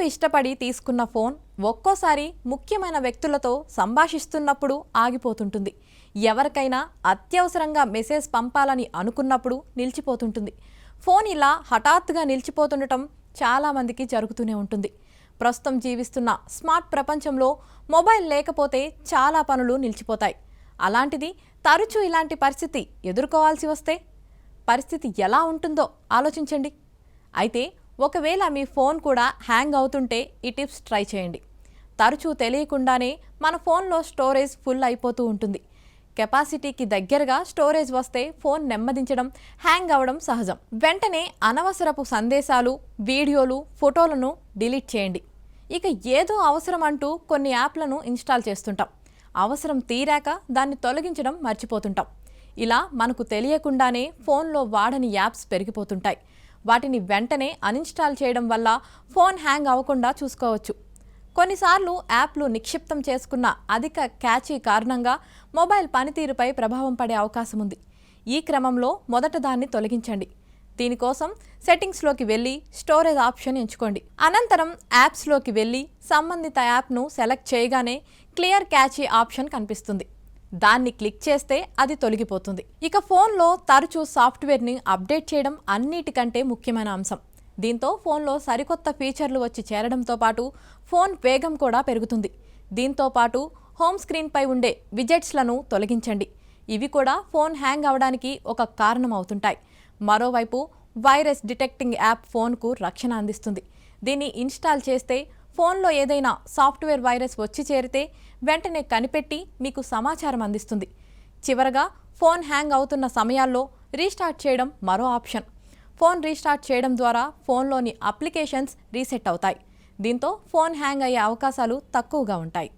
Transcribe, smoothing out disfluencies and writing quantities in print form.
ఇష్టపడి తీసుకున్న ఫోన్ ఒక్కోసారి ముఖ్యమైన వ్యక్తులతో సంభాషిస్తున్నప్పుడు ఆగిపోతుంటుంది. ఎవరికైనా అత్యవసరంగా మెసేజ్ పంపాలని అనుకున్నప్పుడు నిలిచిపోతుంటుంది. ఫోన్ ఇలా హఠాత్తుగా నిలిచిపోతుండటం చాలామందికి జరుగుతూనే ఉంటుంది. ప్రస్తుతం జీవిస్తున్న స్మార్ట్ ప్రపంచంలో మొబైల్ లేకపోతే చాలా పనులు నిలిచిపోతాయి. అలాంటిది తరచూ ఇలాంటి పరిస్థితి ఎదుర్కోవాల్సి వస్తే పరిస్థితి ఎలా ఉంటుందో ఆలోచించండి. అయితే ఒకవేళ మీ ఫోన్ కూడా హ్యాంగ్ అవుతుంటే ఈ టిప్స్ ట్రై చేయండి. తరచూ తెలియకుండానే మన ఫోన్లో స్టోరేజ్ ఫుల్ అయిపోతూ ఉంటుంది. కెపాసిటీకి దగ్గరగా స్టోరేజ్ వస్తే ఫోన్ నెమ్మదించడం, హ్యాంగ్ అవ్వడం సహజం. వెంటనే అనవసరపు సందేశాలు, వీడియోలు, ఫోటోలను డిలీట్ చేయండి. ఇక ఏదో అవసరం అంటూ కొన్ని యాప్లను ఇన్స్టాల్ చేస్తుంటాం. అవసరం తీరాక దాన్ని తొలగించడం మర్చిపోతుంటాం. ఇలా మనకు తెలియకుండానే ఫోన్లో వాడని యాప్స్ పెరిగిపోతుంటాయి. వాటిని వెంటనే అన్ఇన్స్టాల్ చేయడం వల్ల ఫోన్ హ్యాంగ్ అవ్వకుండా చూసుకోవచ్చు. కొన్నిసార్లు యాప్లు నిక్షిప్తం చేసుకున్న అధిక క్యాచీ కారణంగా మొబైల్ పనితీరుపై ప్రభావం పడే అవకాశం ఉంది. ఈ క్రమంలో మొదట దాన్ని తొలగించండి. దీనికోసం సెట్టింగ్స్లోకి వెళ్ళి స్టోరేజ్ ఆప్షన్ ఎంచుకోండి. అనంతరం యాప్స్లోకి వెళ్ళి సంబంధిత యాప్ను సెలెక్ట్ చేయగానే క్లియర్ క్యాచీ ఆప్షన్ కనిపిస్తుంది. దాన్ని క్లిక్ చేస్తే అది తొలగిపోతుంది. ఇక ఫోన్లో తరచూ సాఫ్ట్వేర్ని అప్డేట్ చేయడం అన్నిటికంటే ముఖ్యమైన అంశం. దీంతో ఫోన్లో సరికొత్త ఫీచర్లు వచ్చి చేరడంతో పాటు ఫోన్ వేగం కూడా పెరుగుతుంది. దీంతో పాటు హోమ్ స్క్రీన్పై ఉండే విజెట్స్లను తొలగించండి. ఇవి కూడా ఫోన్ హ్యాంగ్ అవడానికి ఒక కారణం అవుతుంటాయి. మరోవైపు వైరస్ డిటెక్టింగ్ యాప్ ఫోన్కు రక్షణ అందిస్తుంది. దీన్ని ఇన్స్టాల్ చేస్తే ఫోన్లో ఏదైనా సాఫ్ట్వేర్ వైరస్ వచ్చి చేరితే వెంటనే కనిపెట్టి మీకు సమాచారం అందిస్తుంది. చివరగా ఫోన్ హ్యాంగ్ అవుతున్న సమయాల్లో రీస్టార్ట్ చేయడం మరో ఆప్షన్. ఫోన్ రీస్టార్ట్ చేయడం ద్వారా ఫోన్లోని అప్లికేషన్స్ రీసెట్ అవుతాయి. దీంతో ఫోన్ హ్యాంగ్ అయ్యే అవకాశాలు తక్కువగా ఉంటాయి.